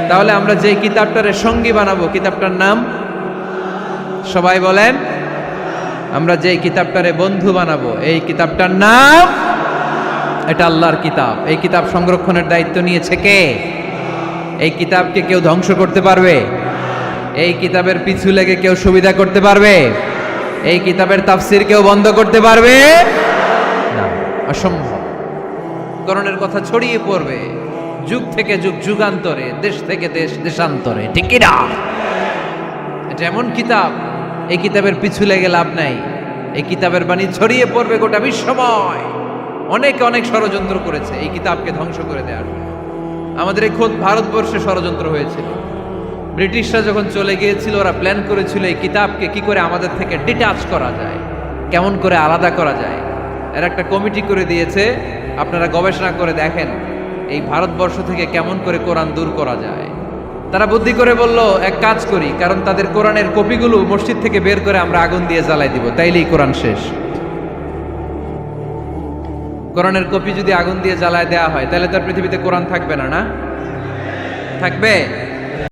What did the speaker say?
তাহলে আমরা যে কিতাবটারে সঙ্গী বানাবো, কিতাবটার নাম সবাই বলেন। আমরা যে কিতাবটারে বন্ধু বানাবো, এই কিতাবটার নাম, এটা আল্লাহর কিতাব। এই কিতাব সংরক্ষণের দায়িত্ব নিয়েছে কে? এই কিতাবকে কেউ ধ্বংস করতে পারবে? এই কিতাবের পিছু লেগে কেউ সুবিধা করতে পারবে? এই কিতাবের তাফসির কেউ বন্ধ করতে পারবে না, অসম্ভব। করণের কথা ছড়িয়ে পড়বে যুগ থেকে যুগ, যুগান্তরে, দেশ থেকে দেশ, দেশান্তরে, ঠিক কি না? এটা এমন কিতাব, এই কিতাবের পিছু লেগে লাভ নাই। এই কিতাবের বাণী ছড়িয়ে পড়বে গোটা বিশ্বময়। অনেকে অনেক ষড়যন্ত্র করেছে এই কিতাবকে ধ্বংস করে দেওয়ার। আমাদের এই খোদ ভারতবর্ষে ষড়যন্ত্র হয়েছিল। ব্রিটিশরা যখন চলে গিয়েছিল, ওরা প্ল্যান করেছিল এই কিতাবকে কি করে আমাদের থেকে ডিটাচ করা যায়, কেমন করে আলাদা করা যায়। এর একটা কমিটি করে দিয়েছে, আপনারা গবেষণা করে দেখেন এই ভারতবর্ষ থেকে কেমন করে কোরআন দূর করা যায়। তারা বুদ্ধি করে বলল, এক কাজ করি, কারণ তাদের কোরআনের কপিগুলো মসজিদ থেকে বের করে আমরা আগুন দিয়ে জ্বালাই দিব, তাইলেই কোরআন শেষ। কোরআনের কপি যদি আগুন দিয়ে জ্বালায় দেওয়া হয়, তাহলে তার পৃথিবীতে কোরআন থাকবে না, না থাকবে?